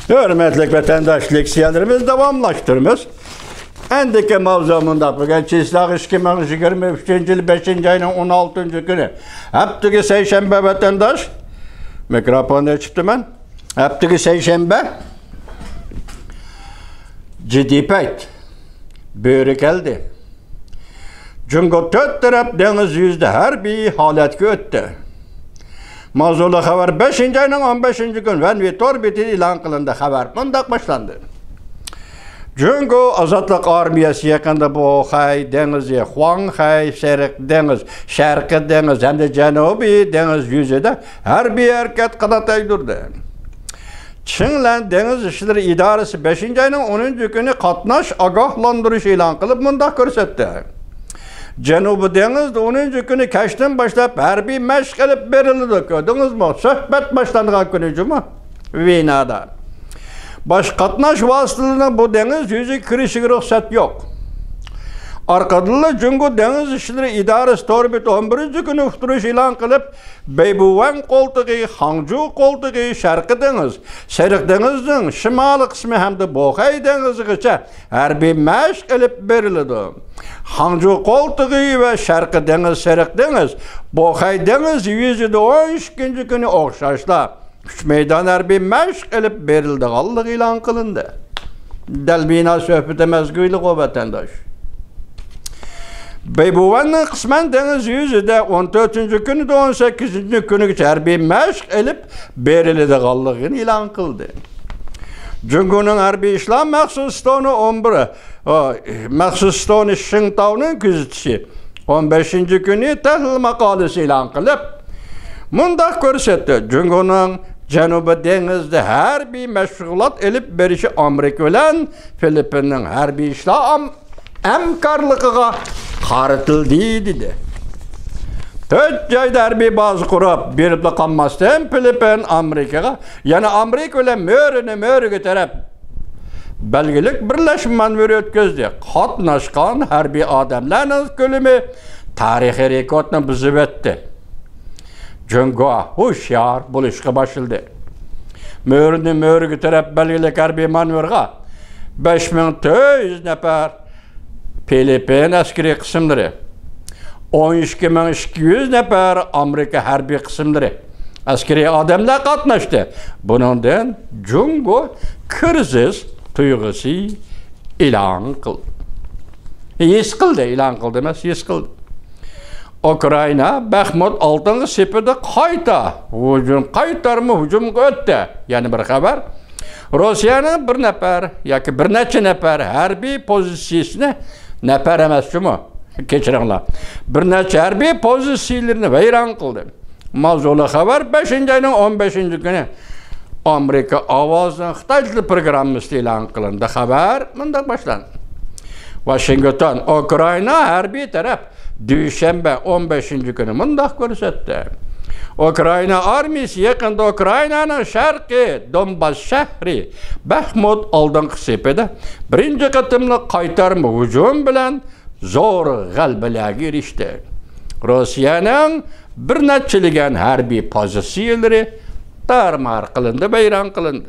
Hürmetlik vatandaş leksiyalarımız devamlaştırımız. Endiki mavzamında bugün Çislak 2023 yıl 5. ayının 16. günü. Heptiki seyşembe vatandaş. Mikrofonu çıktı ben. Heptiki seyşembe. Ciddi payt. Büyürü geldi. Çünkü dört taraf deniz yüzde her bir halet öttü. Mavzulu haber 5. ayının 15. gün Van Vitor biti ilan kılındı haber. Bundak başlandı. Çünkü Azatlık Armiyası yakında bu hay denizi, Huanghay Serik deniz, Şarkı deniz hem de Canubi deniz yüzüde her bir hareket kanatay durdu. Çinlen Deniz İşleri İdaresi 5. ayının 10. günü katnaş agahlandırış ilan kılıp bundak görsetti. Canubi Deniz'de 10. günü kaçtan başlayıp her bir meşk edip verildi. Gördünüz mü? Sohbet başlandığı günü cuma Vina'da. Baş katnaş vasıtalığına bu deniz yüzü kirişi ruhsat yok. Arkadaşlar çünkü Deniz İşleri İdaresi Torbit 11. günü uçturuş ilan kılıp Beybuvan koltuğu, Hangzhou koltuğu, Şarkı Deniz, Serik Deniz'in şimali kısmı hem de Boğay Denizi geçe her bir meşk edip verildi. Hangzhou koltuğu ve Şarkı Deniz, Serik Deniz, Boğay Deniz yüzüde 12. günü okşaşla. Üç meydan her bir meşk edip verildi. Gallık ilan kılındı. Delbina sohbeti mezguylu o vatandaş. Beybuvan'ın kısmen deniz yüzüde 14. günü de 18. günü her bir meşk edip verildi. Gallığını ilan kıldı. Cüngünün her bir İslam Məxsusistonu 11. Məxsusistonu Şingtav'nın küzütüsü 15. günü tehlil makalesi ilan kılıp mundak görsetti. Cüngünün Canubi Deniz'de her bir meşgulat elip verişi Amerika ile Filipin'in her bir İslam emkarlığına qarıtıldı dedi. Dört joyda her bir bazı kurup bir de kalmazdan Filipin Amerika'ya yani Amerika ile mörü götürüp belgelik birleşim manevri ötküzdü. Katnaşkan her bir adamların kölümü tarihi rekordunu buzub etti. Çünkü hoşyar buluşqa başıldı. Mörü götürüp belgelik her bir manevriga 5400 nefer Filipin askeri kısımları, 12200 nefer Amerika harbiy kısımları askeri adamlar katnaştı. Bunundan Cungo kriz tuygusu ilan kıldı. His kıldı, ilan kıldı emas, his kıldı. Ukrayna Bakhmut 6. sepede hücum öttü. Yani bir haber. Rusya'nın bir nefer, yoki bir necha nefer harbiy pozitsiyasini nefer emas şumu? Kechiringlar. Bir necha harbiy pozitsiyalarni vayron qildi. Mavzuli xabar 5. ayning 15. günü Amerika ovozdan Xitoy tili programmasi e'lon qilindi. Xabar bunday boshlandi. Washington, Ukrayna harbiy taraf dushanba 15. günü bunday ko'rsatdi. Ukrayna armiyasi yaqinda Ukraynaning sharqiy Donbass shahri Bakhmut oldingi sepida birinchi qatimli qaytarma hujum bilan zo'r g'alabalarga erishdi. Rossiyaning bir nechiligan harbiy pozitsiyalari tarmar qilindi, vayron qilindi.